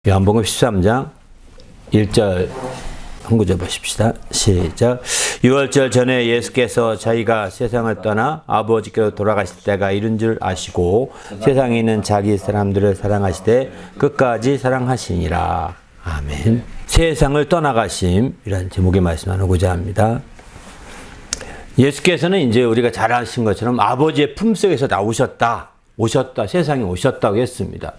요한복음 13장 1절 한 구절 보십시다. 시작. 유월절 전에 예수께서 자기가 세상을 떠나 아버지께로 돌아가실 때가 이른 줄 아시고 세상에 있는 자기 사람들을 사랑하시되 끝까지 사랑하시니라. 아멘. 세상을 떠나가심이라는 제목의 말씀 나누고자 합니다. 예수께서는 이제 우리가 잘 아신 것처럼 아버지의 품속에서 나오셨다. 세상에 오셨다고 했습니다.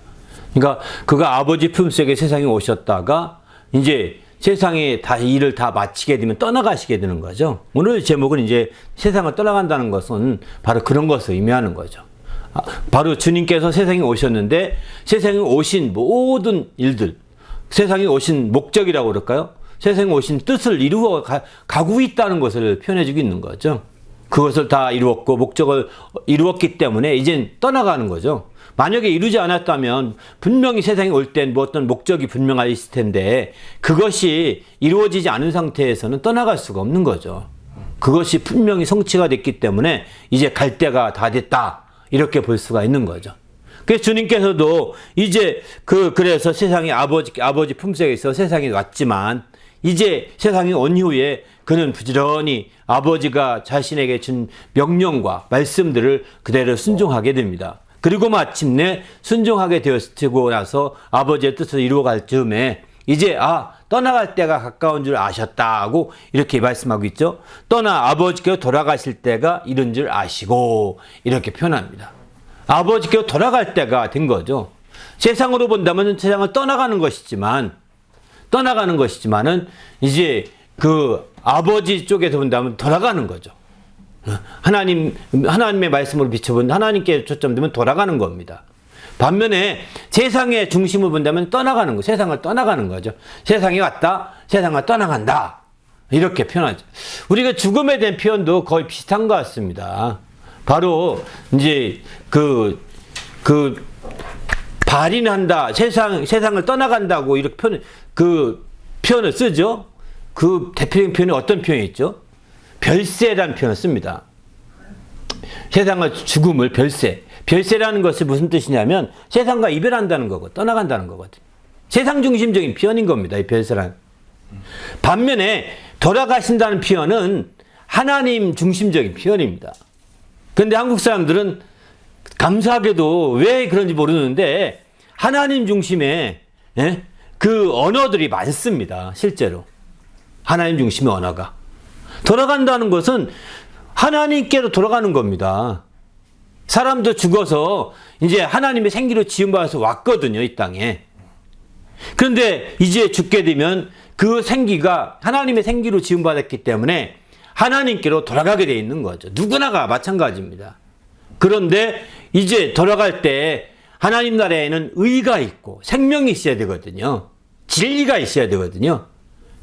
그러니까 그가 아버지 품속에 세상에 오셨다가 이제 세상에 다 일을 다 마치게 되면 떠나가시게 되는 거죠. 오늘 제목은 이제 세상을 떠나간다는 것은 바로 그런 것을 의미하는 거죠. 바로 주님께서 세상에 오셨는데 세상에 오신 모든 일들, 세상에 오신 목적이라고 그럴까요? 세상에 오신 뜻을 이루어 가고 있다는 것을 표현해주고 있는 거죠. 그것을 다 이루었고 목적을 이루었기 때문에 이젠 떠나가는 거죠. 만약에 이루지 않았다면 분명히 세상에 올 땐 뭐 어떤 목적이 분명하게 있을 텐데 그것이 이루어지지 않은 상태에서는 떠나갈 수가 없는 거죠. 그것이 분명히 성취가 됐기 때문에 이제 갈 때가 다 됐다. 이렇게 볼 수가 있는 거죠. 그래서 주님께서도 이제 그래서 세상에 아버지 품속에서 세상에 왔지만 이제 세상에 온 이후에 그는 부지런히 아버지가 자신에게 준 명령과 말씀들을 그대로 순종하게 됩니다. 그리고 마침내 순종하게 되었고 나서 아버지의 뜻을 이루어갈 즈음에 이제 떠나갈 때가 가까운 줄 아셨다고 이렇게 말씀하고 있죠. 아버지께로 돌아가실 때가 이른 줄 아시고 이렇게 표현합니다. 아버지께로 돌아갈 때가 된 거죠. 세상으로 본다면 세상을 떠나가는 것이지만은 이제 그 아버지 쪽에서 본다면 돌아가는 거죠. 하나님의 말씀으로 비춰본 하나님께 초점되면 돌아가는 겁니다. 반면에 세상의 중심을 본다면 떠나가는 거, 세상을 떠나가는 거죠. 세상에 왔다, 세상을 떠나간다. 이렇게 표현하죠. 우리가 죽음에 대한 표현도 거의 비슷한 것 같습니다. 바로 이제 발인한다, 세상을 떠나간다고 이렇게 표현을 쓰죠. 그 대표적인 표현이 어떤 표현이 있죠? 별세라는 표현을 씁니다. 죽음을 별세. 별세라는 것이 무슨 뜻이냐면 세상과 이별한다는 거고 떠나간다는 거거든요. 세상 중심적인 표현인 겁니다. 이 별세란. 반면에 돌아가신다는 표현은 하나님 중심적인 표현입니다. 그런데 한국 사람들은 감사하게도 왜 그런지 모르는데 하나님 중심의 그 언어들이 많습니다. 실제로. 하나님 중심의 언어가. 돌아간다는 것은 하나님께로 돌아가는 겁니다. 사람도 죽어서 이제 하나님의 생기로 지음받아서 왔거든요, 이 땅에. 그런데 이제 죽게 되면 그 생기가 하나님의 생기로 지음받았기 때문에 하나님께로 돌아가게 되어 있는 거죠. 누구나가 마찬가지입니다. 그런데 이제 돌아갈 때 하나님 나라에는 의가 있고 생명이 있어야 되거든요. 진리가 있어야 되거든요.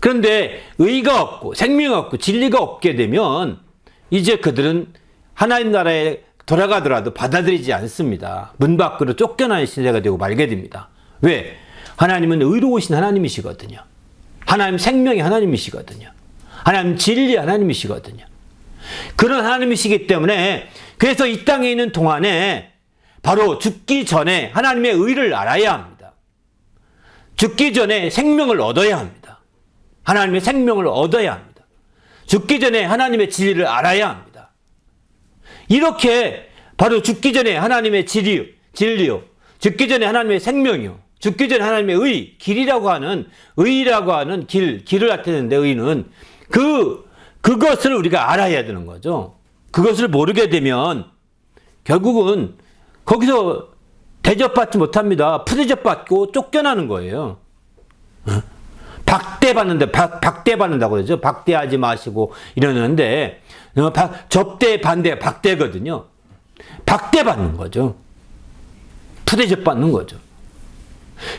그런데 의가 없고 생명이 없고 진리가 없게 되면 이제 그들은 하나님 나라에 돌아가더라도 받아들이지 않습니다. 문 밖으로 쫓겨나는 시대가 되고 말게 됩니다. 왜? 하나님은 의로우신 하나님이시거든요. 하나님 생명의 하나님이시거든요. 하나님 진리의 하나님이시거든요. 그런 하나님이시기 때문에 그래서 이 땅에 있는 동안에 바로 죽기 전에 하나님의 의를 알아야 합니다. 죽기 전에 생명을 얻어야 합니다. 하나님의 생명을 얻어야 합니다. 죽기 전에 하나님의 진리를 알아야 합니다. 이렇게 바로 죽기 전에 하나님의 진리요. 죽기 전에 하나님의 생명이요. 죽기 전에 하나님의 의, 의라고 하는 길을 나타내는데 의는 그것을 우리가 알아야 되는 거죠. 그것을 모르게 되면 결국은 거기서 대접받지 못합니다. 푸대접받고 쫓겨나는 거예요. 박대받는다고 그러죠. 박대하지 마시고 이러는데 접대, 반대, 박대거든요. 박대받는 거죠. 푸대접받는 거죠.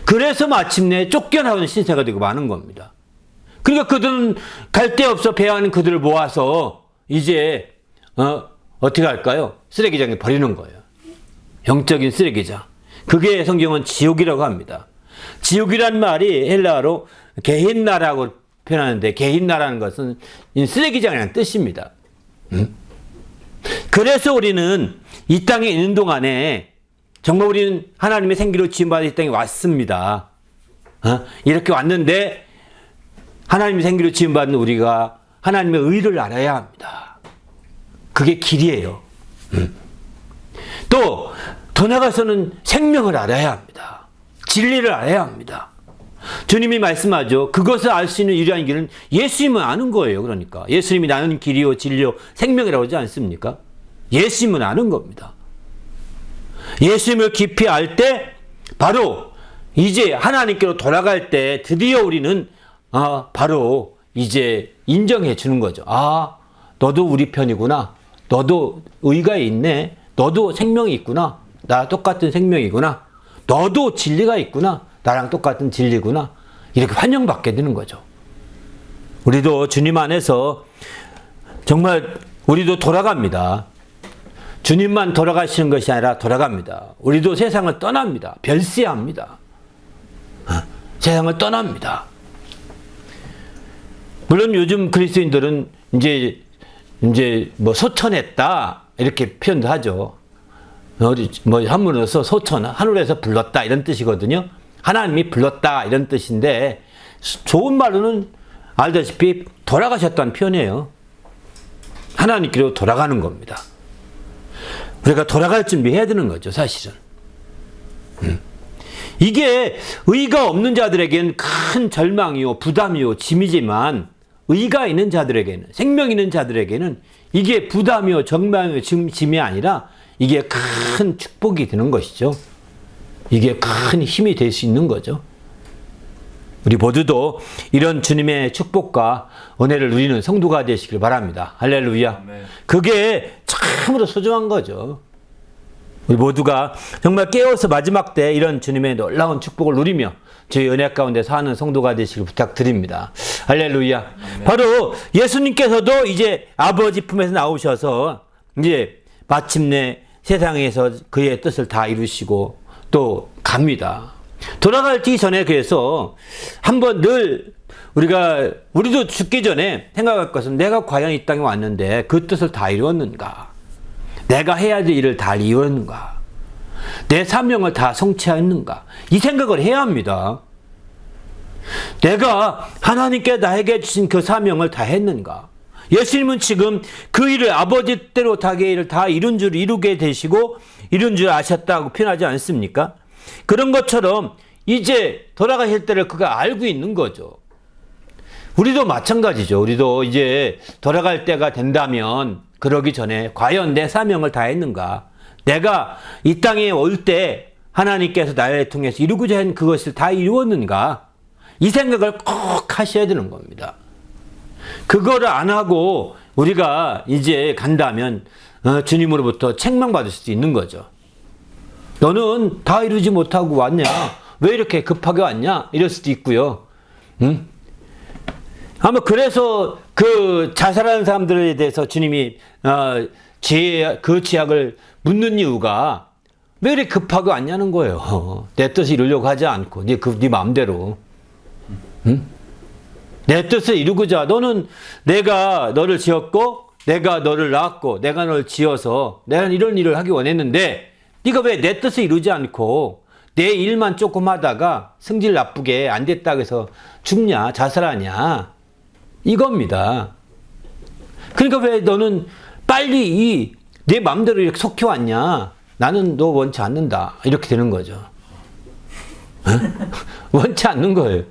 그래서 마침내 쫓겨나는 신세가 되고 마는 겁니다. 그러니까 그들은 갈 데 없어 배하는 그들을 모아서 이제 어떻게 할까요? 쓰레기장에 버리는 거예요. 영적인 쓰레기장. 그게 성경은 지옥이라고 합니다. 지옥이란 말이 헬라어로 게힌나라고 표현하는데 게힌나라는 것은 쓰레기장이라는 뜻입니다. 그래서 우리는 이 땅에 있는 동안에 정말 우리는 하나님의 생기로 지음받은 이 땅에 왔습니다. 이렇게 왔는데 하나님의 생기로 지음받는 우리가 하나님의 의를 알아야 합니다. 그게 길이에요. 또 더 나아가서는 생명을 알아야 합니다. 진리를 알아야 합니다. 주님이 말씀하죠. 그것을 알 수 있는 유일한 길은 예수님을 아는 거예요. 그러니까 예수님이 나는 길이요 진리요 생명이라고 하지 않습니까? 예수님을 아는 겁니다. 예수님을 깊이 알 때 바로 이제 하나님께로 돌아갈 때 드디어 우리는 바로 이제 인정해 주는 거죠. 너도 우리 편이구나. 너도 의가 있네. 너도 생명이 있구나. 나랑 똑같은 생명이구나. 너도 진리가 있구나. 나랑 똑같은 진리구나. 이렇게 환영받게 되는 거죠. 우리도 주님 안에서 정말 우리도 돌아갑니다. 주님만 돌아가시는 것이 아니라 돌아갑니다. 우리도 세상을 떠납니다. 별세합니다. 세상을 떠납니다. 물론 요즘 그리스도인들은 이제 뭐 소천했다 이렇게 표현도 하죠. 뭐 한문으로서 소천, 하늘에서 불렀다 이런 뜻이거든요. 하나님이 불렀다 이런 뜻인데 좋은 말로는 알다시피 돌아가셨다는 표현이에요. 하나님께로 돌아가는 겁니다. 우리가 돌아갈 준비해야 되는 거죠, 사실은. 이게 의가 없는 자들에게는 큰 절망이요, 부담이요, 짐이지만 의가 있는 자들에게는, 생명 있는 자들에게는 이게 부담이요, 절망이요, 짐이 아니라 이게 큰 축복이 되는 것이죠. 이게 큰 힘이 될 수 있는 거죠. 우리 모두도 이런 주님의 축복과 은혜를 누리는 성도가 되시길 바랍니다. 할렐루야. 아멘. 그게 참으로 소중한 거죠. 우리 모두가 정말 깨어서 마지막 때 이런 주님의 놀라운 축복을 누리며 저희 은혜 가운데 사는 성도가 되시길 부탁드립니다. 할렐루야. 아멘. 바로 예수님께서도 이제 아버지 품에서 나오셔서 이제 마침내 세상에서 그의 뜻을 다 이루시고 또 갑니다. 돌아가기 전에 그래서 한번 늘 우리도 죽기 전에 생각할 것은 내가 과연 이 땅에 왔는데 그 뜻을 다 이루었는가? 내가 해야 될 일을 다 이루었는가? 내 사명을 다 성취했는가? 이 생각을 해야 합니다. 내가 하나님께 나에게 주신 그 사명을 다 했는가? 예수님은 지금 그 일을 아버지 때로 다게 일을 다 이루게 되시고 이룬 줄 아셨다고 표현하지 않습니까? 그런 것처럼 이제 돌아가실 때를 그가 알고 있는 거죠. 우리도 마찬가지죠. 우리도 이제 돌아갈 때가 된다면 그러기 전에 과연 내 사명을 다 했는가? 내가 이 땅에 올 때 하나님께서 나를 통해서 이루고자 한 그것을 다 이루었는가? 이 생각을 꼭 하셔야 되는 겁니다. 그거를 안 하고 우리가 이제 간다면 주님으로부터 책망받을 수도 있는 거죠. 너는 다 이루지 못하고 왔냐? 왜 이렇게 급하게 왔냐? 이럴 수도 있고요. 아마 그래서 그 자살하는 사람들에 대해서 주님이 그 죄악을 묻는 이유가 왜 이렇게 급하게 왔냐는 거예요. 내 뜻을 이루려고 하지 않고 네 마음대로. 내 뜻을 이루고자 내가 너를 지었고 내가 너를 낳았고 내가 너를 지어서 내가 이런 일을 하기 원했는데 네가 왜 내 뜻을 이루지 않고 내 일만 조금 하다가 성질 나쁘게 안 됐다고 해서 죽냐 자살하냐 이겁니다. 그러니까 왜 너는 빨리 내 마음대로 이렇게 속혀왔냐? 나는 너 원치 않는다. 이렇게 되는 거죠. 원치 않는 거예요.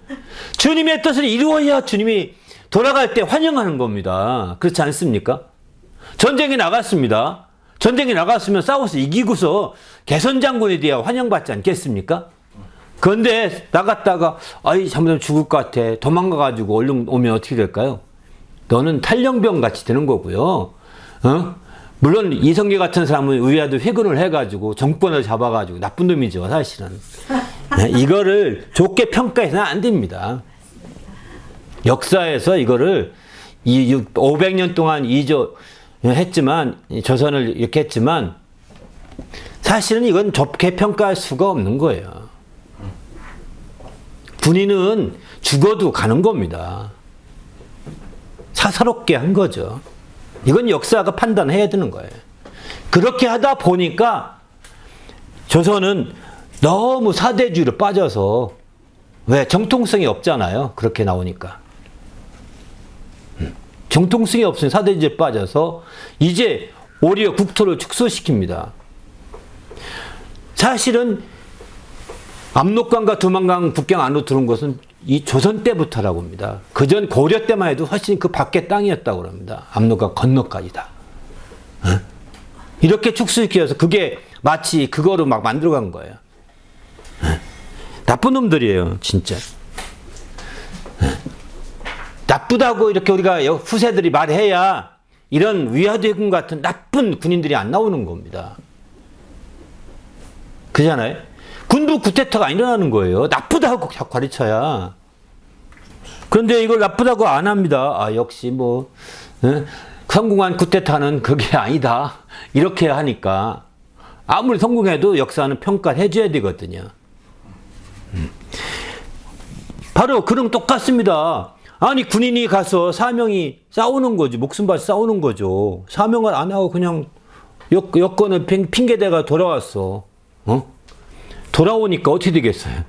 주님의 뜻을 이루어야 주님이 돌아갈 때 환영하는 겁니다. 그렇지 않습니까? 전쟁에 나갔습니다. 전쟁에 나갔으면 싸워서 이기고서 개선장군에 대해 환영받지 않겠습니까? 그런데 나갔다가 잘못하면 죽을 것 같아. 도망가가지고 얼른 오면 어떻게 될까요? 너는 탈영병 같이 되는 거고요. 물론 이성계 같은 사람은 의아도 회군을 해가지고 정권을 잡아가지고 나쁜 놈이죠, 사실은. 이거를 좋게 평가해서는 안 됩니다. 역사에서 이거를 500년 동안 했지만 조선을 이렇게 했지만 사실은 이건 좋게 평가할 수가 없는 거예요. 군인은 죽어도 가는 겁니다. 사사롭게 한 거죠. 이건 역사가 판단해야 되는 거예요. 그렇게 하다 보니까 조선은 너무 사대주의로 빠져서 왜? 정통성이 없잖아요. 그렇게 나오니까. 정통성이 없으니 사대주의에 빠져서 이제 오히려 국토를 축소시킵니다. 사실은 압록강과 두만강 국경 안으로 들어온 것은 이 조선 때부터라고 합니다. 그전 고려 때만 해도 훨씬 그 밖에 땅이었다고 합니다. 압록강 건너까지 다. 이렇게 축소시켜서 그게 마치 그거로 막 만들어간 거예요. 나쁜 놈들이에요, 진짜. 나쁘다고 이렇게 우리가 후세들이 말해야 이런 위화대군 같은 나쁜 군인들이 안 나오는 겁니다. 그잖아요? 군부 쿠데타가 안 일어나는 거예요. 나쁘다고 자꾸 가르쳐야. 그런데 이걸 나쁘다고 안 합니다. 아, 역시 뭐, 성공한 쿠데타는 그게 아니다. 이렇게 하니까. 아무리 성공해도 역사는 평가를 해줘야 되거든요. 바로 그런 똑같습니다. 아니, 군인이 가서 사명이 싸우는 거지. 목숨 바쳐 싸우는 거죠. 사명을 안 하고 그냥 여건을 핑계대가 돌아왔어. 돌아오니까 어떻게 되겠어요?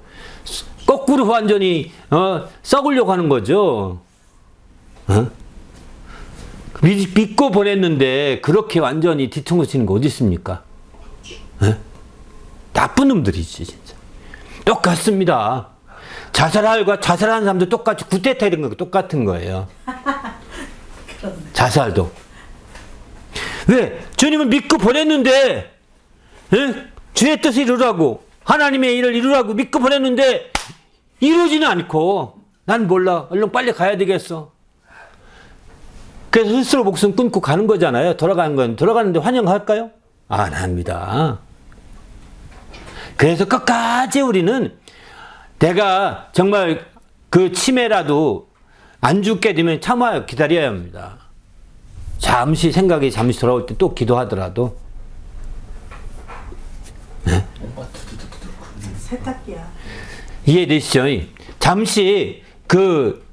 거꾸로 완전히 썩으려고 하는 거죠. 믿고 보냈는데 그렇게 완전히 뒤통수 치는 거 어디 있습니까? 나쁜 놈들이지 진짜. 똑같습니다. 자살하는 사람도 똑같이 쿠데타 이런 거 똑같은 거예요. 자살도. 왜? 주님은 믿고 보냈는데 주의 뜻을 이루라고 하나님의 일을 이루라고 믿고 보냈는데 이루지는 않고 난 몰라. 얼른 빨리 가야 되겠어. 그래서 스스로 목숨 끊고 가는 거잖아요. 돌아가는데 환영할까요? 안 합니다. 그래서 끝까지 우리는 내가 정말 그 치매라도 안 죽게 되면 참아야 기다려야 합니다. 생각이 잠시 돌아올 때 또 기도하더라도. 네? 세탁기야. 이해되시죠? 잠시 그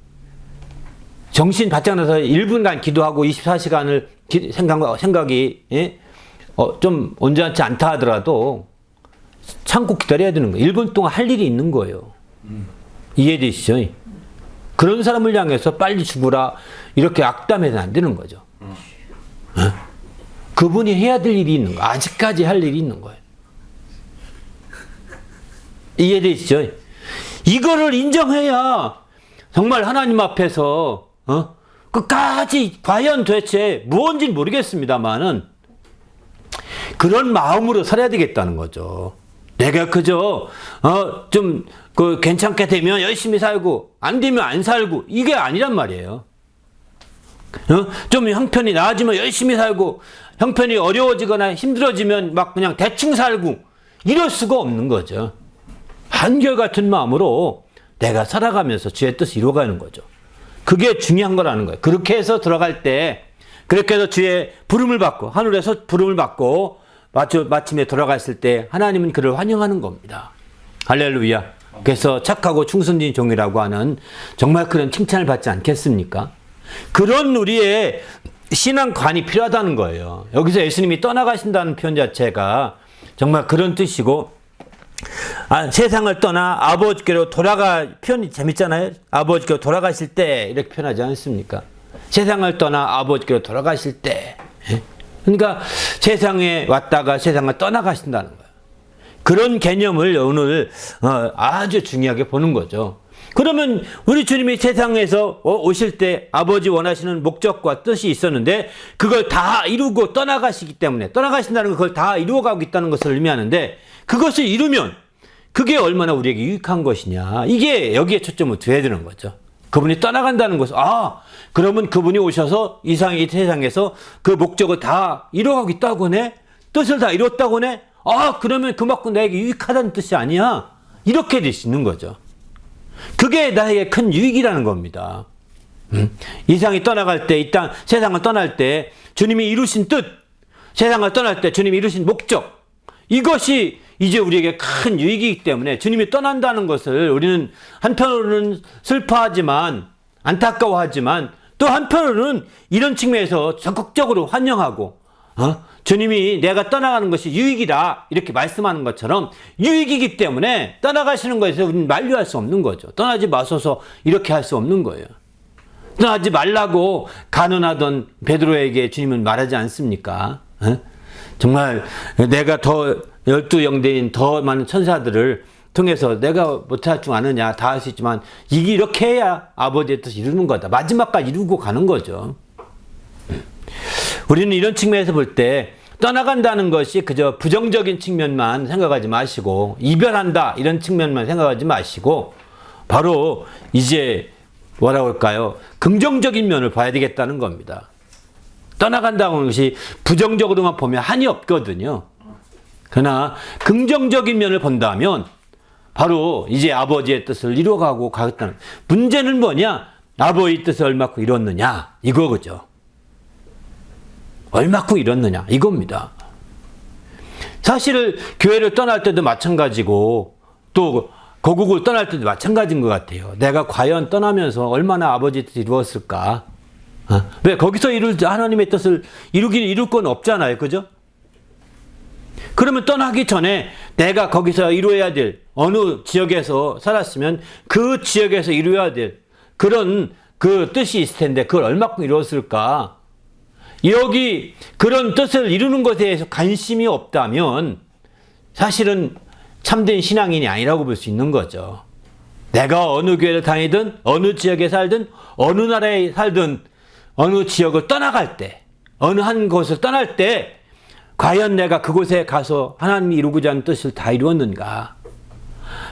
정신 바짝 나서 1분간 기도하고 24시간을 생각이 좀 온전치 않다 하더라도 참고 기다려야 되는 거예요. 1분 동안 할 일이 있는 거예요. 이해되시죠? 그런 사람을 향해서 빨리 죽으라 이렇게 악담해서는 안 되는 거죠. 그분이 해야 될 일이 있는 거예요. 아직까지 할 일이 있는 거예요. 이해되시죠? 이거를 인정해야 정말 하나님 앞에서 끝까지 과연 도대체 무엇인지는 모르겠습니다만은 그런 마음으로 살아야 되겠다는 거죠. 내가 그저 좀 괜찮게 되면 열심히 살고 안 되면 안 살고 이게 아니란 말이에요. 좀 형편이 나아지면 열심히 살고 형편이 어려워지거나 힘들어지면 막 그냥 대충 살고 이럴 수가 없는 거죠. 한결같은 마음으로 내가 살아가면서 주의 뜻을 이루어가는 거죠. 그게 중요한 거라는 거예요. 그렇게 해서 들어갈 때 그렇게 해서 주의 부름을 받고 하늘에서 부름을 받고 마침에 돌아갔을 때 하나님은 그를 환영하는 겁니다. 할렐루야. 그래서 착하고 충성진 종이라고 하는 정말 그런 칭찬을 받지 않겠습니까? 그런 우리의 신앙관이 필요하다는 거예요. 여기서 예수님이 떠나가신다는 표현 자체가 정말 그런 뜻이고 세상을 떠나 아버지께로 표현이 재밌잖아요. 아버지께로 돌아가실 때 이렇게 표현하지 않습니까? 세상을 떠나 아버지께로 돌아가실 때. 그러니까 세상에 왔다가 세상을 떠나가신다는 거예요. 그런 개념을 오늘 아주 중요하게 보는 거죠. 그러면 우리 주님이 세상에서 오실 때 아버지 원하시는 목적과 뜻이 있었는데 그걸 다 이루고 떠나가시기 때문에 떠나가신다는 건 그걸 다 이루어가고 있다는 것을 의미하는데 그것을 이루면 그게 얼마나 우리에게 유익한 것이냐. 이게 여기에 초점을 둬야 되는 거죠. 그분이 떠나간다는 것은 그러면 그분이 오셔서 이 세상에서 그 목적을 다 이루어가고 있다고 하네. 뜻을 다 이뤘다고 하네. 그러면 그만큼 나에게 유익하다는 뜻이 아니야. 이렇게 될 수 있는 거죠. 그게 나에게 큰 유익이라는 겁니다. 이상이 떠나갈 때, 이 땅, 세상을 떠날 때 주님이 이루신 뜻, 세상을 떠날 때 주님이 이루신 목적, 이것이 이제 우리에게 큰 유익이기 때문에 주님이 떠난다는 것을 우리는 한편으로는 슬퍼하지만 안타까워하지만 또 한편으로는 이런 측면에서 적극적으로 환영하고 주님이 내가 떠나가는 것이 유익이다 이렇게 말씀하는 것처럼 유익이기 때문에 떠나가시는 것에서 우리는 만류할 수 없는 거죠. 떠나지 마소서 이렇게 할 수 없는 거예요. 떠나지 말라고 간언하던 베드로에게 주님은 말하지 않습니까? 정말 내가 더 12영대인 더 많은 천사들을 통해서 내가 못할 줄 아느냐, 다 할 수 있지만 이게 이렇게 해야 아버지의 뜻을 이루는 거다. 마지막까지 이루고 가는 거죠. 우리는 이런 측면에서 볼 때 떠나간다는 것이 그저 부정적인 측면만 생각하지 마시고 이별한다 이런 측면만 생각하지 마시고 바로 이제 뭐라고 할까요? 긍정적인 면을 봐야 되겠다는 겁니다. 떠나간다는 것이 부정적으로만 보면 한이 없거든요. 그러나 긍정적인 면을 본다면 바로 이제 아버지의 뜻을 이루어가고 가겠다는. 문제는 뭐냐? 아버지의 뜻을 얼마큼 이뤘느냐 이거죠. 얼마큼 이뤘느냐 이겁니다. 사실 교회를 떠날 때도 마찬가지고 또 고국을 떠날 때도 마찬가지인 것 같아요. 내가 과연 떠나면서 얼마나 아버지의 뜻을 이루었을까? 왜 거기서 하나님의 뜻을 이룰 건 없잖아요. 그죠? 그러면 떠나기 전에 내가 거기서 이루어야 될 어느 지역에서 살았으면 그 지역에서 이루어야 될 그런 그 뜻이 있을 텐데 그걸 얼마큼 이루었을까? 여기 그런 뜻을 이루는 것에 대해서 관심이 없다면 사실은 참된 신앙인이 아니라고 볼 수 있는 거죠. 내가 어느 교회를 다니든 어느 지역에 살든 어느 나라에 살든 어느 지역을 떠나갈 때 어느 한 곳을 떠날 때 과연 내가 그곳에 가서 하나님이 이루고자 하는 뜻을 다 이루었는가?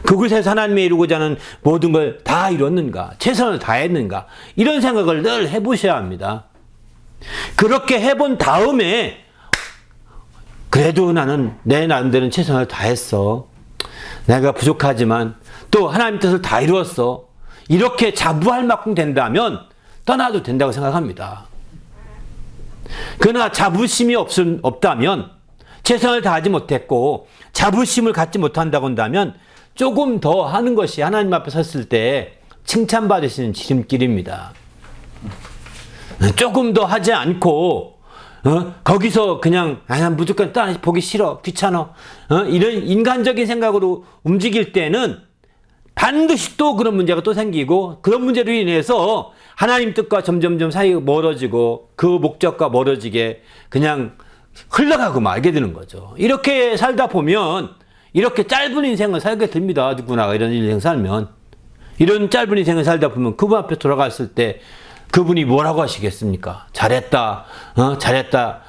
그곳에서 하나님이 이루고자 하는 모든 걸 다 이뤘는가? 최선을 다했는가? 이런 생각을 늘 해보셔야 합니다. 그렇게 해본 다음에 그래도 나는 내 나름대로는 최선을 다했어. 내가 부족하지만 또 하나님 뜻을 다 이루었어. 이렇게 자부할 만큼 된다면 떠나도 된다고 생각합니다. 그러나 자부심이 없다면 최선을 다하지 못했고 자부심을 갖지 못한다고 한다면 조금 더 하는 것이 하나님 앞에 섰을 때 칭찬받으시는 지름길입니다. 조금 더 하지 않고 거기서 그냥 난 무조건 떠나 보기 싫어 귀찮아 이런 인간적인 생각으로 움직일 때는 반드시 또 그런 문제가 또 생기고 그런 문제로 인해서 하나님 뜻과 점점점 사이가 멀어지고 그 목적과 멀어지게 그냥 흘러가고 말게 되는 거죠. 이렇게 살다 보면 이렇게 짧은 인생을 살게 됩니다. 누구나 이런 인생 살면 이런 짧은 인생을 살다 보면 그분 앞에 돌아갔을 때 그분이 뭐라고 하시겠습니까? 잘했다, 잘했다,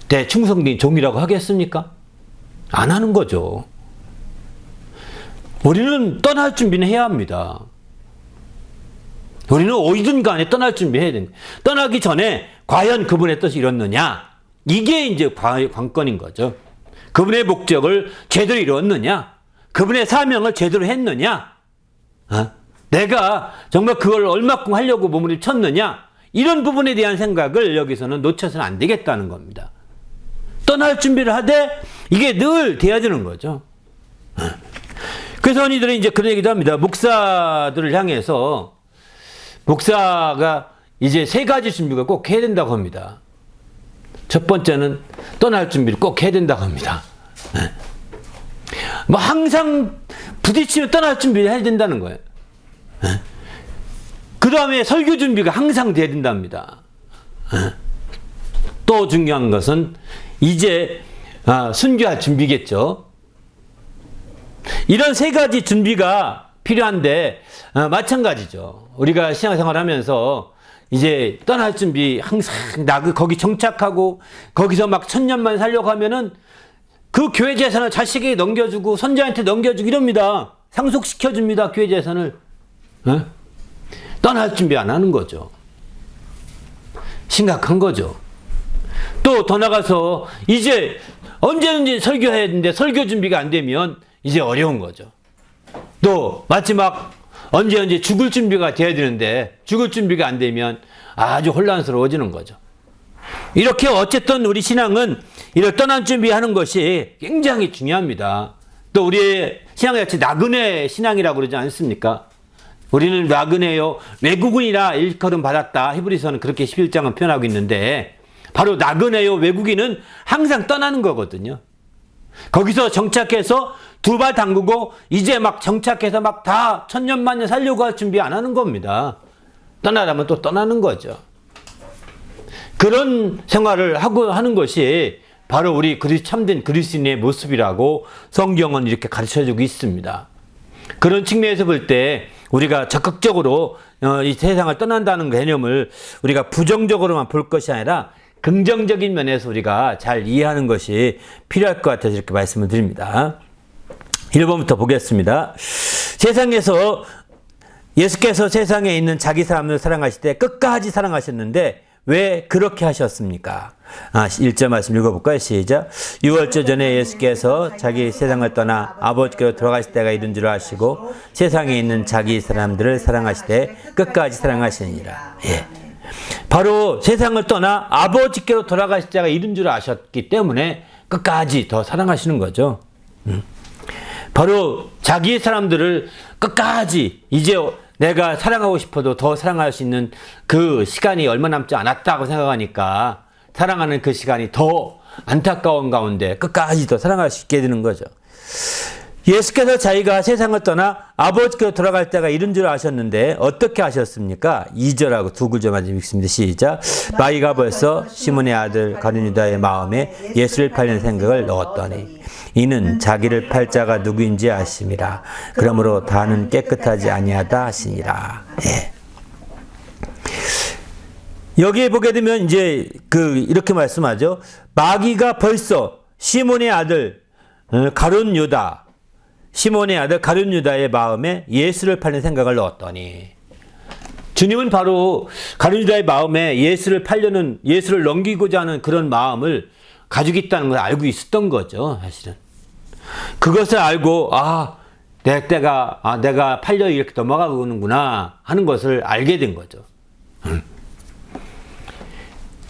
내 충성된 종이라고 하겠습니까? 안 하는 거죠. 우리는 떠날 준비는 해야 합니다. 우리는 어디든 간에 떠날 준비해야 됩니다. 떠나기 전에 과연 그분의 뜻이 이뤘느냐? 이게 이제 관건인 거죠. 그분의 목적을 제대로 이뤘느냐? 그분의 사명을 제대로 했느냐? 내가 정말 그걸 얼마큼 하려고 몸을 쳤느냐? 이런 부분에 대한 생각을 여기서는 놓쳐서는 안 되겠다는 겁니다. 떠날 준비를 하되 이게 늘 돼야 되는 거죠. 그래서 흔히들 이제 그런 얘기도 합니다. 목사들을 향해서 목사가 이제 3가지 준비가 꼭 해야 된다고 합니다. 첫 번째는 떠날 준비를 꼭 해야 된다고 합니다. 뭐 항상 부딪히면 떠날 준비를 해야 된다는 거예요. 그 다음에 설교 준비가 항상 돼야 된답니다. 또 중요한 것은 이제 순교할 준비겠죠. 이런 3가지 준비가 필요한데 마찬가지죠. 우리가 신앙생활 하면서 이제 떠날 준비 항상 거기 정착하고 거기서 막 1000년만 살려고 하면은 그 교회 재산을 자식에게 넘겨주고 선자한테 넘겨주고 이럽니다. 상속시켜줍니다. 교회 재산을. 떠날 준비 안 하는 거죠. 심각한 거죠. 또 더 나가서 이제 언제든지 설교해야 되는데 설교 준비가 안 되면 이제 어려운 거죠. 또 마지막 언제 죽을 준비가 돼야 되는데 죽을 준비가 안 되면 아주 혼란스러워지는 거죠. 이렇게 어쨌든 우리 신앙은 이런 떠난 준비하는 것이 굉장히 중요합니다. 또 우리의 신앙이 같이 나그네 신앙이라고 그러지 않습니까? 우리는 나그네요 외국인이라 일컬음 받았다. 히브리서는 그렇게 11장은 표현하고 있는데 바로 나그네요 외국인은 항상 떠나는 거거든요. 거기서 정착해서 두 발 담그고 이제 막 정착해서 막 다 천년만년 살려고 할 준비 안 하는 겁니다. 떠나라면 또 떠나는 거죠. 그런 생활을 하고 하는 것이 바로 우리 참된 그리스도인의 모습이라고 성경은 이렇게 가르쳐주고 있습니다. 그런 측면에서 볼 때 우리가 적극적으로 이 세상을 떠난다는 개념을 우리가 부정적으로만 볼 것이 아니라 긍정적인 면에서 우리가 잘 이해하는 것이 필요할 것 같아서 이렇게 말씀을 드립니다. 1번부터 보겠습니다. 세상에서 예수께서 세상에 있는 자기 사람을 사랑하실 때 끝까지 사랑하셨는데 왜 그렇게 하셨습니까? 1절 말씀 읽어볼까요? 시작. 6월절 전에 예수께서 자기 세상을 떠나 아버지께로 돌아가실 때가 이른 줄 아시고 세상에 있는 자기 사람들을 사랑하실 때 끝까지 사랑하시니라. 예. 바로 세상을 떠나 아버지께로 돌아가실 때가 이른 줄 아셨기 때문에 끝까지 더 사랑하시는 거죠. 바로 자기의 사람들을 끝까지 이제 내가 사랑하고 싶어도 더 사랑할 수 있는 그 시간이 얼마 남지 않았다고 생각하니까 사랑하는 그 시간이 더 안타까운 가운데 끝까지 더 사랑할 수 있게 되는 거죠. 예수께서 자기가 세상을 떠나 아버지께로 돌아갈 때가 이른 줄 아셨는데 어떻게 하셨습니까? 2절하고 두 글자만 읽습니다. 시작. 마귀가 벌써 시몬의 아들 가룟 유다의 마음에 예수를 팔려는 생각을 넣었더니 이는 자기를 팔 자가 누구인지 아심이라. 그러므로 다는 깨끗하지 아니하다 하시니라. 예. 여기에 보게 되면 이제 이렇게 말씀하죠. 마귀가 벌써 시몬의 아들 가룟 유다, 시몬의 아들 가룟 유다의 마음에 예수를 팔는 생각을 넣었더니, 주님은 바로 가룟 유다의 마음에 예수를 넘기고자 하는 그런 마음을 가지고 있다는 걸 알고 있었던 거죠, 사실은. 그것을 알고, 내가 팔려 이렇게 넘어가는구나 하는 것을 알게 된 거죠.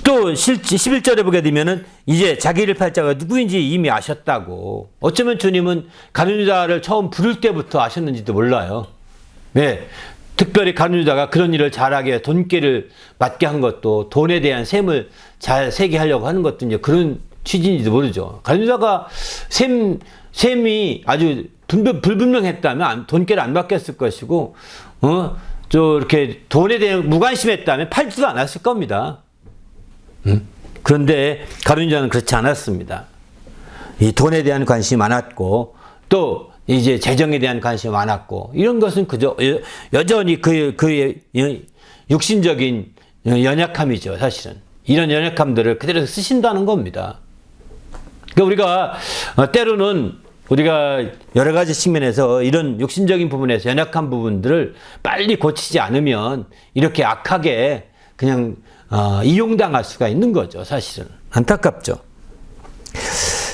또 11절에 보게 되면은 이제 자기를 팔 자가 누구인지 이미 아셨다고. 어쩌면 주님은 가룟 유다를 처음 부를 때부터 아셨는지도 몰라요. 네. 특별히 가룟 유다가 그런 일을 잘하게 돈깨를 맞게 한 것도, 돈에 대한 셈을 잘 세게 하려고 하는 것도 이제 그런 취지인지도 모르죠. 가룟 유다가 셈이 아주 불분명했다면 돈깨를 안 받겠을 것이고, 이렇게 돈에 대한 무관심했다면 팔지도 않았을 겁니다. 그런데 가룟 유다는 그렇지 않았습니다. 이 돈에 대한 관심이 많았고, 또 이제 재정에 대한 관심이 많았고, 이런 것은 그저 여전히 그의 육신적인 연약함이죠, 사실은. 이런 연약함들을 그대로 쓰신다는 겁니다. 그러니까 우리가 때로는 우리가 여러 가지 측면에서 이런 육신적인 부분에서 연약한 부분들을 빨리 고치지 않으면 이렇게 악하게 그냥 이용당할 수가 있는 거죠, 사실은. 안타깝죠.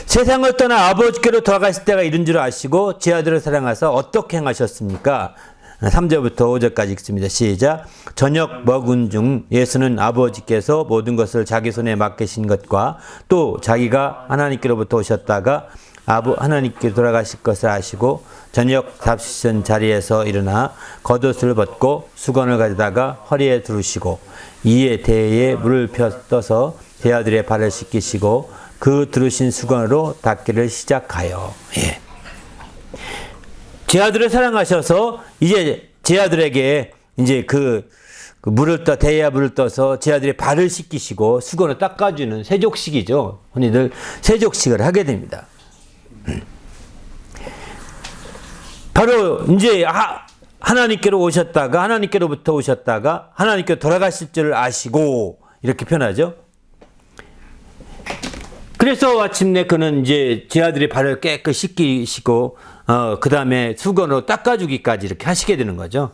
세상을 떠나 아버지께로 돌아가실 때가 이른 줄 아시고 제 아들을 사랑하사 어떻게 행하셨습니까? 3절부터 5절까지 읽습니다. 시작. 저녁 먹은 중 예수는 아버지께서 모든 것을 자기 손에 맡기신 것과 또 자기가 하나님께로부터 오셨다가 하나님께 돌아가실 것을 아시고 저녁 잡수신 자리에서 일어나 겉옷을 벗고 수건을 가져다가 허리에 두르시고 이에 대에 물을 떠서 제 아들의 발을 씻기시고 그 두르신 수건으로 닦기를 시작하여. 예. 제 아들을 사랑하셔서 이제 제 아들에게 이제 대야 물을 떠서 제 아들의 발을 씻기시고 수건을 닦아주는 세족식이죠. 흔히들 세족식을 하게 됩니다. 바로 이제 하나님께로 오셨다가 하나님께로부터 오셨다가 하나님께로 돌아가실 줄 아시고 이렇게 표현하죠. 그래서 마침내 그는 이제 제 아들의 발을 깨끗이 씻기시고 그 다음에 수건으로 닦아주기까지 이렇게 하시게 되는 거죠.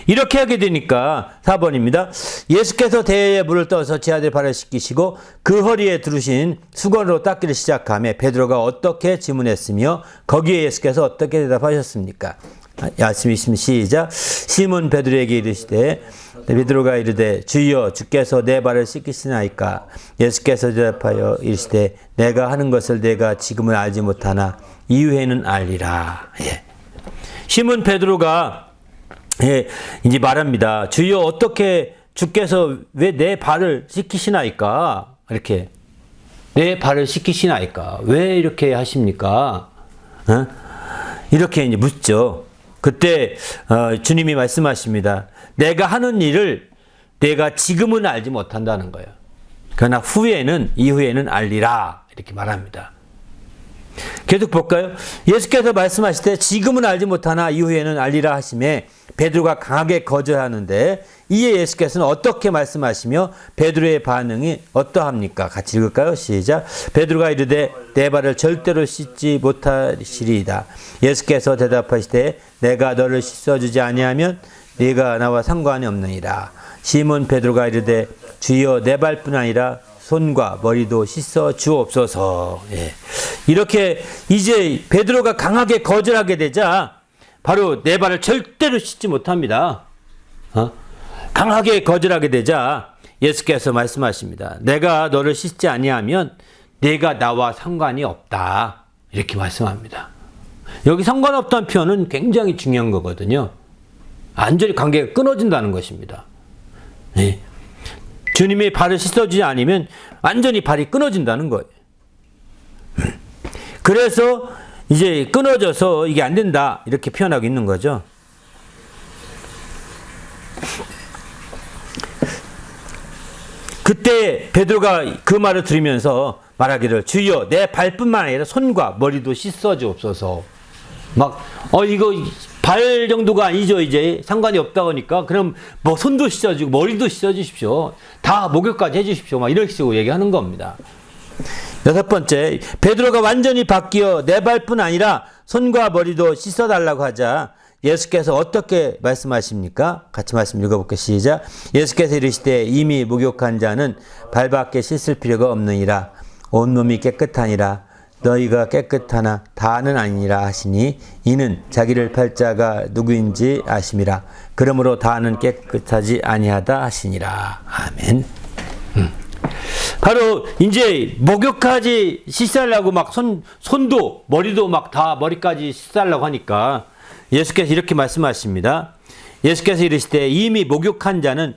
이렇게 하게 되니까 4번입니다. 예수께서 대야에 물을 떠서 제 아들의 발을 씻기시고 그 허리에 두르신 수건으로 닦기를 시작하며 베드로가 어떻게 질문했으며 거기에 예수께서 어떻게 대답하셨습니까? 말씀이 있으면 시작. 시몬 베드로에게 이르시되 베드로가 이르되 주여 주께서 내 발을 씻기시나이까? 예수께서 대답하여 이르시되 내가 하는 것을 내가 지금은 알지 못하나 이후에는 알리라. 예. 시몬 베드로가 이제 말합니다. 주여 어떻게 주께서 왜 내 발을 씻기시나이까? 이렇게. 내 발을 씻기시나이까? 왜 이렇게 하십니까? 어? 이렇게 이제 묻죠. 그때 주님이 말씀하십니다. 내가 하는 일을 내가 지금은 알지 못한다는 거예요. 그러나 이후에는 알리라. 이렇게 말합니다. 계속 볼까요? 예수께서 말씀하실 때 지금은 알지 못하나 이후에는 알리라 하심에 베드로가 강하게 거절하는데 이에 예수께서는 어떻게 말씀하시며 베드로의 반응이 어떠합니까? 같이 읽을까요? 시작. 베드로가 이르되 내 발을 절대로 씻지 못하시리이다. 예수께서 대답하시되 내가 너를 씻어주지 아니하면 네가 나와 상관이 없느니라. 시몬 베드로가 이르되 주여 내 발뿐 아니라 손과 머리도 씻어 주옵소서. 예. 이렇게 이제 베드로가 강하게 거절하게 되자 바로 내 발을 절대로 씻지 못합니다. 강하게 거절하게 되자 예수께서 말씀하십니다. 내가 너를 씻지 아니하면 네가 나와 상관이 없다. 이렇게 말씀합니다. 여기 상관없다는 표현은 굉장히 중요한 거거든요. 완전히 관계가 끊어진다는 것입니다. 네. 주님이 발을 씻어주지 않으면 완전히 발이 끊어진다는 거예요. 그래서 이제 끊어져서 이게 안 된다 이렇게 표현하고 있는 거죠. 그때 베드로가 그 말을 들으면서 말하기를 주여 내 발뿐만 아니라 손과 머리도 씻어 주옵소서. 막 이거 발 정도가 아니죠. 이제 상관이 없다 보니까 그럼 뭐 손도 씻어주고 머리도 씻어주십시오. 다 목욕까지 해주십시오. 막 이런 식으로 얘기하는 겁니다. 여섯 번째, 베드로가 완전히 바뀌어 내 발뿐 아니라 손과 머리도 씻어달라고 하자 예수께서 어떻게 말씀하십니까? 같이 말씀 읽어볼게요. 시작. 예수께서 이르시되 이미 목욕한 자는 발밖에 씻을 필요가 없느니라. 온몸이 깨끗하니라. 너희가 깨끗하나 다는 아니니라 하시니 이는 자기를 팔 자가 누구인지 아심이라. 그러므로 다는 깨끗하지 아니하다 하시니라. 아멘. 바로 이제 목욕하지 씻으려고 막 손도 머리도 막 다 머리까지 씻으려고 하니까 예수께서 이렇게 말씀하십니다. 예수께서 이르시되 이미 목욕한 자는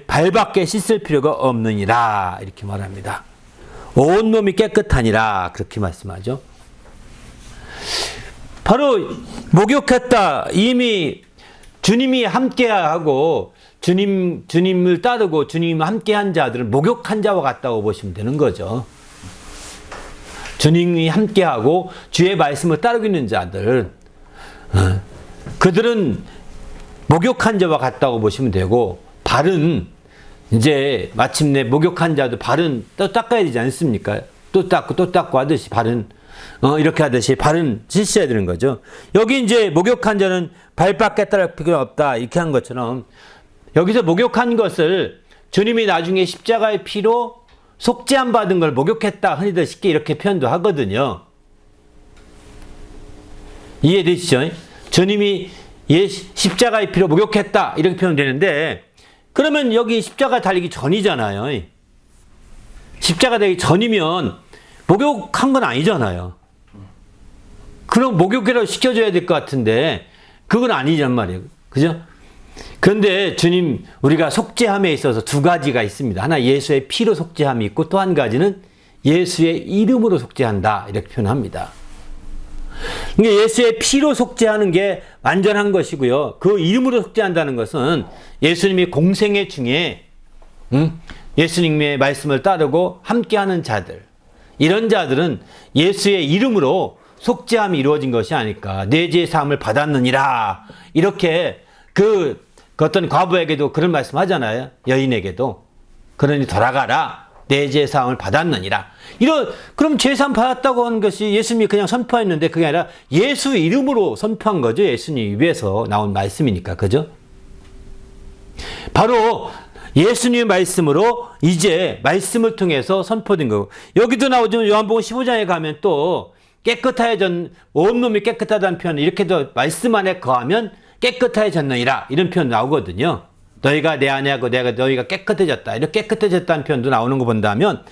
발밖에 씻을 필요가 없느니라. 이렇게 말합니다. 온몸이 깨끗하니라. 그렇게 말씀하죠. 바로 목욕했다. 이미 주님이 함께하고 주님을 따르고 주님과 함께한 자들은 목욕한 자와 같다고 보시면 되는 거죠. 주님이 함께하고 주의 말씀을 따르고 있는 자들, 그들은 목욕한 자와 같다고 보시면 되고, 발은 이제 마침내 목욕한 자도 발은 또 닦아야 되지 않습니까? 또 닦고 하듯이 발은 이렇게 하듯이 발은 씻어야 되는 거죠. 여기 이제 목욕한 자는 발밖에 따를 필요가 없다 이렇게 한 것처럼 여기서 목욕한 것을 주님이 나중에 십자가의 피로 속죄함 받은 걸 목욕했다 흔히들 쉽게 이렇게 표현도 하거든요. 이해되시죠? 주님이 십자가의 피로 목욕했다 이렇게 표현되는데 그러면 여기 십자가 달리기 전이잖아요. 십자가 되기 전이면 목욕한 건 아니잖아요. 그럼 목욕이라도 시켜줘야 될 것 같은데 그건 아니란 말이에요. 그죠? 그런데 주님 우리가 속죄함에 있어서 두 가지가 있습니다. 하나 예수의 피로 속죄함이 있고 또 한 가지는 예수의 이름으로 속죄한다 이렇게 표현합니다. 그러니까 예수의 피로 속죄하는 게 완전한 것이고요. 그 이름으로 속죄한다는 것은 예수님이 공생애 중에 예수님의 말씀을 따르고 함께하는 자들, 이런 자들은 예수의 이름으로 속죄함이 이루어진 것이 아닐까. 내 죄의 사함을 받았느니라. 이렇게 그 어떤 과부에게도 그런 말씀 하잖아요. 여인에게도. 그러니 돌아가라. 내 죄의 사함을 받았느니라. 그럼 죄사함 받았다고 하는 것이 예수님이 그냥 선포했는데 그게 아니라 예수 이름으로 선포한 거죠. 예수님 입에서 나온 말씀이니까. 그죠? 바로 예수님의 말씀으로 이제 말씀을 통해서 선포된 거고. 여기도 나오지만 요한복음 15장에 가면 또 온몸이 깨끗하다는 표현, 이렇게도 말씀 안에 거하면 깨끗해졌느니라 이런 표현 나오거든요. 너희가 내 안에 하고 너희가 깨끗해졌다. 이렇게 깨끗해졌다는 표현도 나오는 거 본다면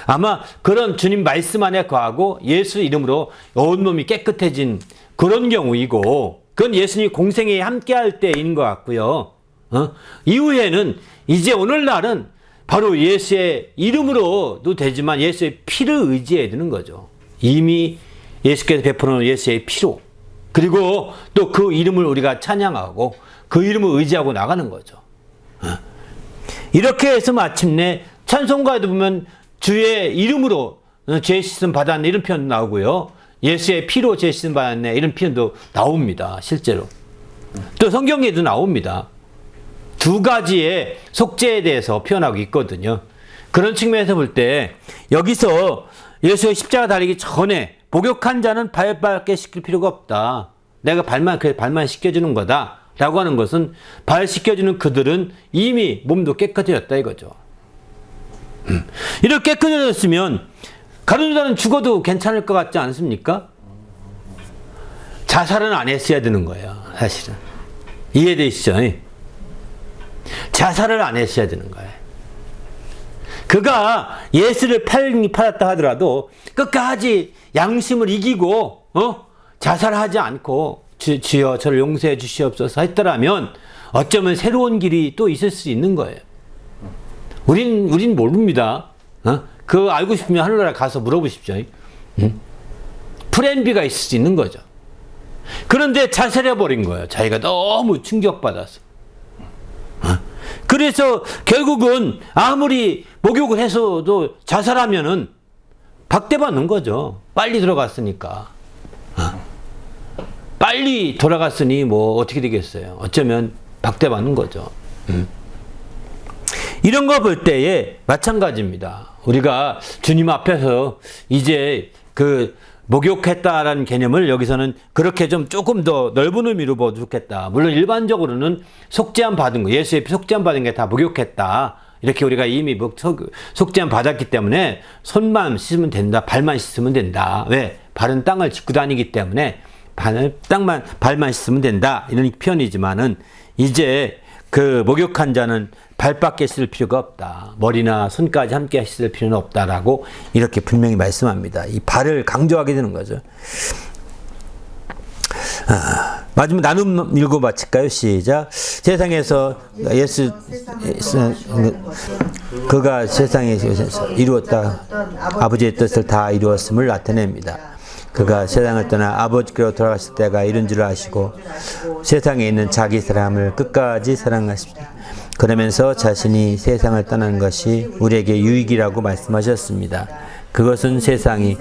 아마 그런 주님 말씀 안에 거하고 예수 이름으로 온몸이 깨끗해진 그런 경우이고 그건 예수님이 공생에 함께할 때인 것 같고요. 이후에는 이제 오늘날은 바로 예수의 이름으로도 되지만 예수의 피를 의지해야 되는 거죠. 이미 예수께서 베풀어 놓은 예수의 피로, 그리고 또 그 이름을 우리가 찬양하고 그 이름을 의지하고 나가는 거죠. 이렇게 해서 마침내 찬송가에도 보면 주의 이름으로 죄 씻음 받았네 이런 표현도 나오고요. 예수의 피로 죄 씻음 받았네 이런 표현도 나옵니다. 실제로. 또 성경에도 나옵니다. 두 가지의 속죄에 대해서 표현하고 있거든요. 그런 측면에서 볼 때 여기서 예수의 십자가 달리기 전에 목욕한 자는 발밖에 씻길 필요가 없다. 내가 발만 씻겨주는 거다. 라고 하는 것은 발 씻겨주는 그들은 이미 몸도 깨끗해졌다 이거죠. 이렇게 깨끗해졌으면 가룟 유다는 죽어도 괜찮을 것 같지 않습니까? 자살은 안 했어야 되는 거예요. 사실은. 이해되시죠? 자살을 안 했어야 되는 거예요. 그가 예수를 팔았다 하더라도 끝까지 양심을 이기고 자살하지 않고 주여 저를 용서해 주시옵소서 했더라면 어쩌면 새로운 길이 또 있을 수 있는 거예요. 우린 모릅니다. 그거 알고 싶으면 하늘나라 가서 물어보십시오. 플랜 B가 있을 수 있는 거죠. 그런데 자살해버린 거예요. 자기가 너무 충격받아서. 그래서 결국은 아무리 목욕을 해서도 자살하면은 박대받는 거죠. 빨리 들어갔으니까. 빨리 돌아갔으니 뭐 어떻게 되겠어요. 어쩌면 박대받는 거죠. 이런 거 볼 때에 마찬가지입니다. 우리가 주님 앞에서 이제 그 목욕했다라는 개념을 여기서는 그렇게 좀 조금 더 넓은 의미로 보도 좋겠다. 물론 일반적으로는 속죄함 받은 거, 예수의 속죄함 받은 게 다 목욕했다. 이렇게 우리가 이미 속죄함 받았기 때문에 손만 씻으면 된다. 발만 씻으면 된다. 왜? 발은 땅을 짚고 다니기 때문에 발만 씻으면 된다. 이런 표현이지만은 이제 그 목욕한 자는 발밖에 씻을 필요가 없다. 머리나 손까지 함께 씻을 필요는 없다라고 이렇게 분명히 말씀합니다. 이 발을 강조하게 되는 거죠. 마지막 나눔 읽고 마칠까요? 시작. 세상에서 예수 그가 세상에 이루었다. 아버지의 뜻을 다 이루었음을 나타냅니다. 그가 세상을 떠나 아버지께로 돌아갔을 때가 이른 줄 아시고 세상에 있는 자기 사람을 끝까지 사랑하십니다. 그러면서 자신이 세상을 떠나는 것이 우리에게 유익이라고 말씀하셨습니다. 그것은 세상이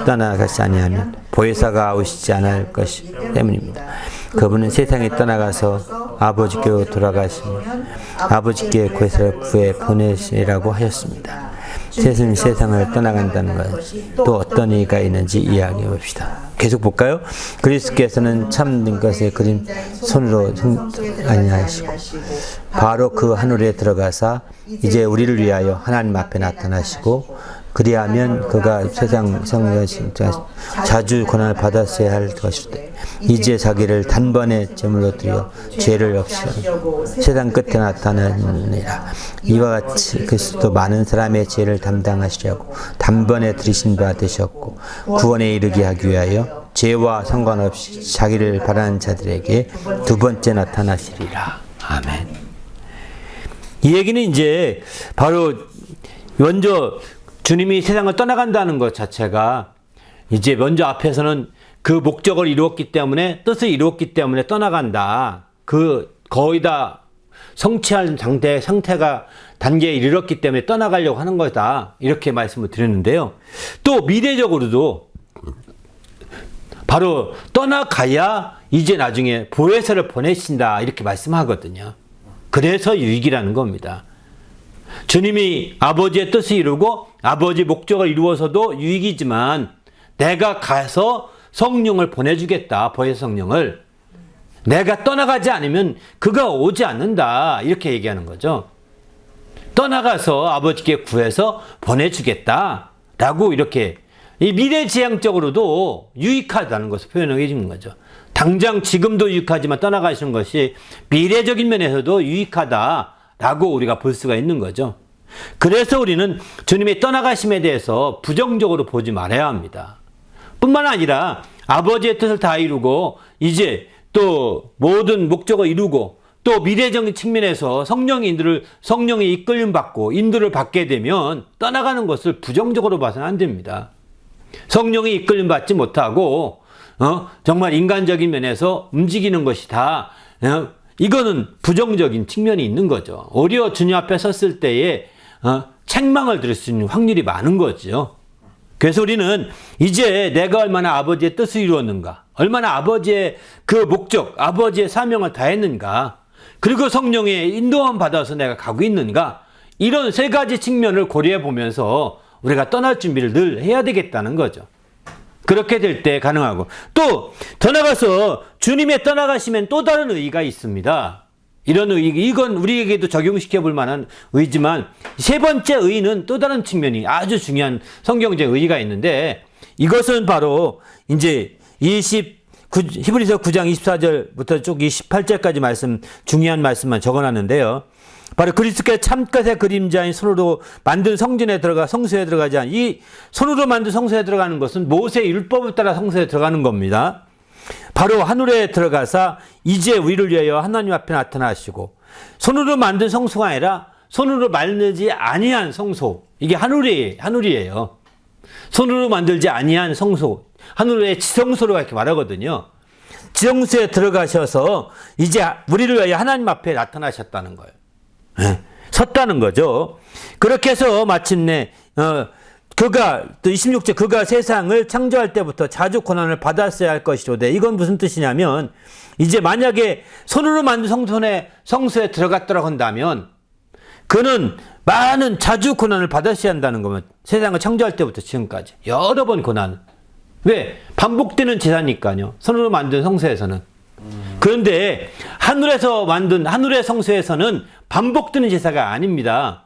떠나가지 아니하면 보혜사가 오시지 않을 것이 때문입니다. 그분은 세상에 떠나가서 아버지께로 돌아가시면 아버지께 보혜사를 구해 보내시라고 하셨습니다. 세상을 떠나간다는 것, 또 어떤 의미가 있는지 이야기해 봅시다. 계속 볼까요? 그리스도께서는 참된 것의 그림 손으로 아니하시고 바로 그 하늘에 들어가사 이제 우리를 위하여 하나님 앞에 나타나시고 그리하면 그가 세상 성령의 자주 고난을 받았어야 할 것이되 이제 자기를 단번에 제물로 드려 죄를 없이하고 세상 끝에 나타나느니라. 이와 같이 그리스도 많은 사람의 죄를 담당하시려고 단번에 들이신 바 되셨고 구원에 이르게 하기 위하여 죄와 상관없이 자기를 바라는 자들에게 두 번째 나타나시리라. 아멘. 이 얘기는 이제 바로 먼저 주님이 세상을 떠나간다는 것 자체가 이제 먼저 앞에서는 그 목적을 이루었기 때문에 뜻을 이루었기 때문에 떠나간다. 그 거의 다 성취할 상태가 단계에 이르렀기 때문에 떠나가려고 하는 거다. 이렇게 말씀을 드렸는데요. 또 미래적으로도 바로 떠나가야 이제 나중에 보혜사를 보내신다. 이렇게 말씀하거든요. 그래서 유익이라는 겁니다. 주님이 아버지의 뜻을 이루고 아버지 목적을 이루어서도 유익이지만 내가 가서 성령을 보내주겠다. 보혜사 성령을. 내가 떠나가지 않으면 그가 오지 않는다. 이렇게 얘기하는 거죠. 떠나가서 아버지께 구해서 보내주겠다. 라고 이렇게 이 미래지향적으로도 유익하다는 것을 표현해 주는 거죠. 당장 지금도 유익하지만 떠나가시는 것이 미래적인 면에서도 유익하다라고 우리가 볼 수가 있는 거죠. 그래서 우리는 주님의 떠나가심에 대해서 부정적으로 보지 말아야 합니다. 뿐만 아니라 아버지의 뜻을 다 이루고 이제 또 모든 목적을 이루고 또 미래적인 측면에서 성령의 이끌림 받고 인도를 받게 되면 떠나가는 것을 부정적으로 봐서는 안 됩니다. 성령의 이끌림 받지 못하고 정말 인간적인 면에서 움직이는 것이 다 이거는 부정적인 측면이 있는 거죠. 오히려 주님 앞에 섰을 때에 책망을 들을 수 있는 확률이 많은 거죠. 그래서 우리는 이제 내가 얼마나 아버지의 뜻을 이루었는가, 얼마나 아버지의 그 목적, 아버지의 사명을 다했는가, 그리고 성령의 인도함 받아서 내가 가고 있는가, 이런 세 가지 측면을 고려해 보면서 우리가 떠날 준비를 늘 해야 되겠다는 거죠. 그렇게 될 때 가능하고, 또 더 나가서 주님의 떠나가시면 또 다른 의의가 있습니다. 이런 의의, 이건 우리에게도 적용시켜 볼 만한 의의지만, 세 번째 의의는 또 다른 측면이 아주 중요한 성경적 의의가 있는데, 이것은 바로 이제 히브리서 9장 24절부터 쭉 28절까지 말씀, 중요한 말씀만 적어놨는데요. 바로 그리스도의 참것의 그림자인 손으로 만든 성전에 들어가 성소에 들어가지 않은, 이 손으로 만든 성소에 들어가는 것은 모세의 율법을 따라 성소에 들어가는 겁니다. 바로 하늘에 들어가사 이제 우리를 위하여 하나님 앞에 나타나시고, 손으로 만든 성소가 아니라 손으로 만들지 아니한 성소, 이게 하늘이에요. 손으로 만들지 아니한 성소, 하늘의 지성소로 이렇게 말하거든요. 지성소에 들어가셔서 이제 우리를 위하여 하나님 앞에 나타나셨다는 거예요. 섰다는 거죠. 그렇게 해서 마침내 그가 또 26절, 그가 세상을 창조할 때부터 자주 고난을 받았어야 할 것이로되, 이건 무슨 뜻이냐면, 이제 만약에 손으로 만든 성소에 들어갔더라고 한다면 그는 많은 자주 고난을 받았어야 한다는 거면, 세상을 창조할 때부터 지금까지 여러 번 고난. 왜? 반복되는 제사니까요. 손으로 만든 성소에서는. 그런데 하늘에서 만든 하늘의 성소에서는 반복되는 제사가 아닙니다.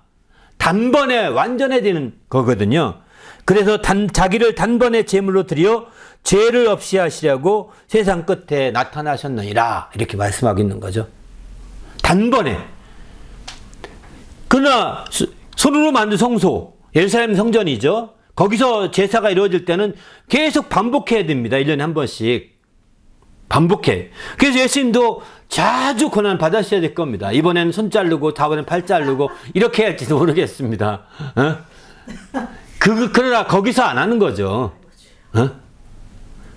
단번에 완전해지는 거거든요. 그래서 자기를 단번에 제물로 드려 죄를 없이 하시려고 세상 끝에 나타나셨느니라, 이렇게 말씀하고 있는 거죠. 단번에. 그러나 손으로 만든 성소, 예루살렘 성전이죠. 거기서 제사가 이루어질 때는 계속 반복해야 됩니다. 1년에 한 번씩. 반복해. 그래서 예수님도 자주 고난 받으셔야 될 겁니다. 이번엔 손 자르고 다음엔 팔 자르고 이렇게 할지도 모르겠습니다. 그러나 거기서 안 하는 거죠.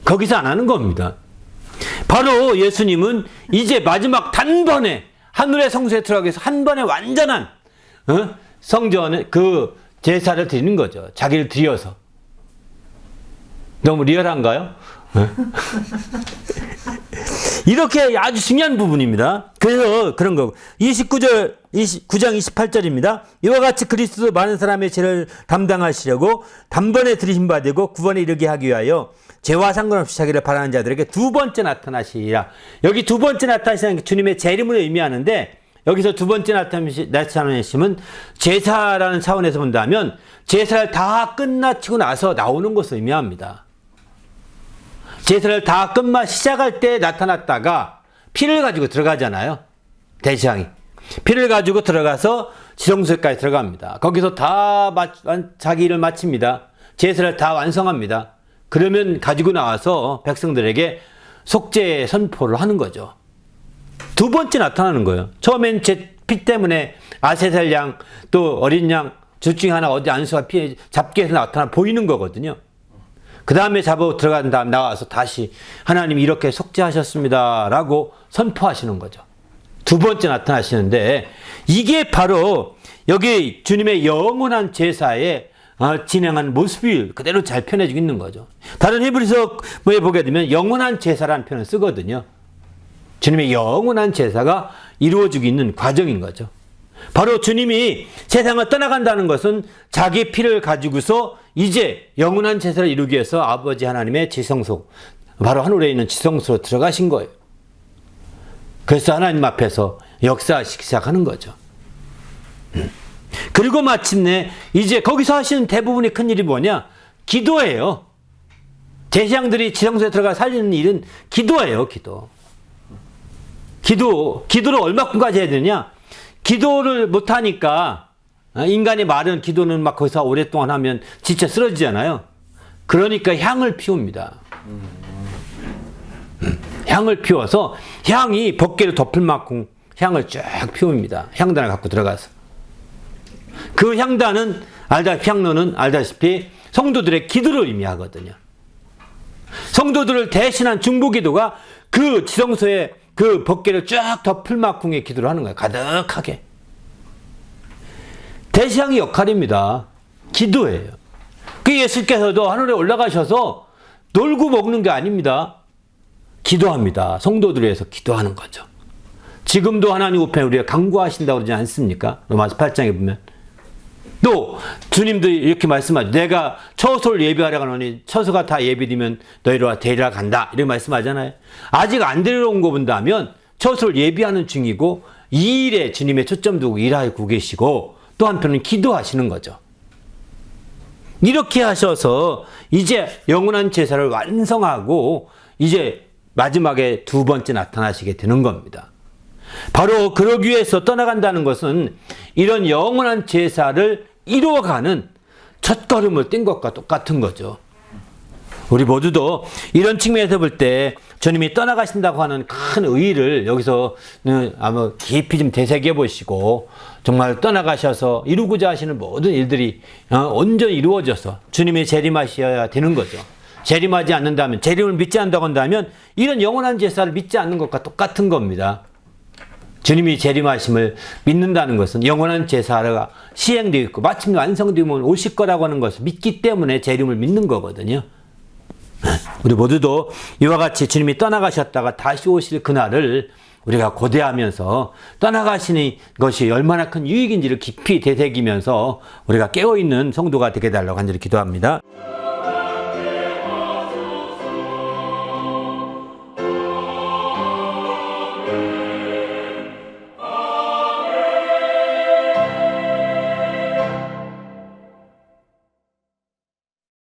거기서 안 하는 겁니다. 바로 예수님은 이제 마지막 단번에 하늘의 성소에 들어가기 위해서 한 번에 완전한 성전에 그 제사를 드리는 거죠. 자기를 드려서. 너무 리얼한가요? 이렇게 아주 중요한 부분입니다. 그래서 그런 거고. 9장 28절입니다. 이와 같이 그리스도 많은 사람의 죄를 담당하시려고 단번에 들이신 바 되고 구원에 이르게 하기 위하여 죄와 상관없이 자기를 바라는 자들에게 두 번째 나타나시리라. 여기 두 번째 나타나시는 게 주님의 재림을 의미하는데, 여기서 두 번째 나타나심은 제사라는 차원에서 본다면 제사를 다 끝마치고 나서 나오는 것을 의미합니다. 제사를 다 시작할 때 나타났다가 피를 가지고 들어가잖아요. 대제사장이 피를 가지고 들어가서 지성소까지 들어갑니다. 거기서 다 자기 일을 마칩니다. 제사를 다 완성합니다. 그러면 가지고 나와서 백성들에게 속죄 선포를 하는 거죠. 두 번째 나타나는 거예요. 처음엔 제 피 때문에 아세살 양, 또 어린 양 둘 중에 하나 어디 안수가 피 잡게 해서 나타나 보이는 거거든요. 그 다음에 잡아 들어간 다음 나와서 다시 하나님이 이렇게 속죄하셨습니다 라고 선포하시는 거죠. 두 번째 나타나시는데, 이게 바로 여기 주님의 영원한 제사에 진행한 모습이 그대로 잘 표현해지고 있는 거죠. 다른 히브리서에 보게 되면 영원한 제사라는 표현을 쓰거든요. 주님의 영원한 제사가 이루어지고 있는 과정인 거죠. 바로 주님이 세상을 떠나간다는 것은 자기 피를 가지고서 이제 영원한 제사를 이루기 위해서 아버지 하나님의 지성소, 바로 하늘에 있는 지성소로 들어가신 거예요. 그래서 하나님 앞에서 역사하시기 시작하는 거죠. 그리고 마침내 이제 거기서 하시는 대부분의 큰 일이 뭐냐? 기도예요. 제사장들이 지성소에 들어가 살리는 일은 기도예요. 기도를 얼마큼까지 해야 되냐? 기도를 못하니까, 인간의 말은 기도는 막 거기서 오랫동안 하면 지쳐 쓰러지잖아요. 그러니까 향을 피웁니다. 향을 피워서 향이 법궤를 덮을 만큼 향을 쫙 피웁니다. 향단을 갖고 들어가서. 그 향단은 향로는 알다시피 성도들의 기도를 의미하거든요. 성도들을 대신한 중보기도가 그 지성소의 그 법궤를 쫙 덮을 만큼의 기도를 하는 거예요. 가득하게. 대시향의 역할입니다. 기도예요. 그 예수께서도 하늘에 올라가셔서 놀고 먹는 게 아닙니다. 기도합니다. 성도들을 위해서 기도하는 거죠. 지금도 하나님 우편에 우리가 간구하신다고 그러지 않습니까? 로마서 8장에 보면. 또 주님도 이렇게 말씀하죠. 내가 처소를 예비하려고 하노니 처소가 다 예비되면 너희로 데리러 간다. 이렇게 말씀하잖아요. 아직 안 데려온 거 본다면 처소를 예비하는 중이고 이 일에 주님의 초점 두고 일하고 계시고 또 한편은 기도하시는 거죠. 이렇게 하셔서 이제 영원한 제사를 완성하고 이제 마지막에 두 번째 나타나시게 되는 겁니다. 바로 그러기 위해서 떠나간다는 것은 이런 영원한 제사를 이루어가는 첫걸음을 뗀 것과 똑같은 거죠. 우리 모두도 이런 측면에서 볼 때 주님이 떠나가신다고 하는 큰 의의를 여기서 아마 깊이 좀 되새겨 보시고 정말 떠나가셔서 이루고자 하시는 모든 일들이 온전히 이루어져서 주님이 재림하셔야 되는 거죠. 재림하지 않는다면, 재림을 믿지 않는다고 한다면 이런 영원한 제사를 믿지 않는 것과 똑같은 겁니다. 주님이 재림하심을 믿는다는 것은 영원한 제사가 시행되어 있고 마침 완성되면 오실 거라고 하는 것을 믿기 때문에 재림을 믿는 거거든요. 우리 모두도 이와 같이 주님이 떠나가셨다가 다시 오실 그날을 우리가 고대하면서 떠나가시는 것이 얼마나 큰 유익인지를 깊이 되새기면서 우리가 깨어있는 성도가 되게 해달라고 간절히 기도합니다.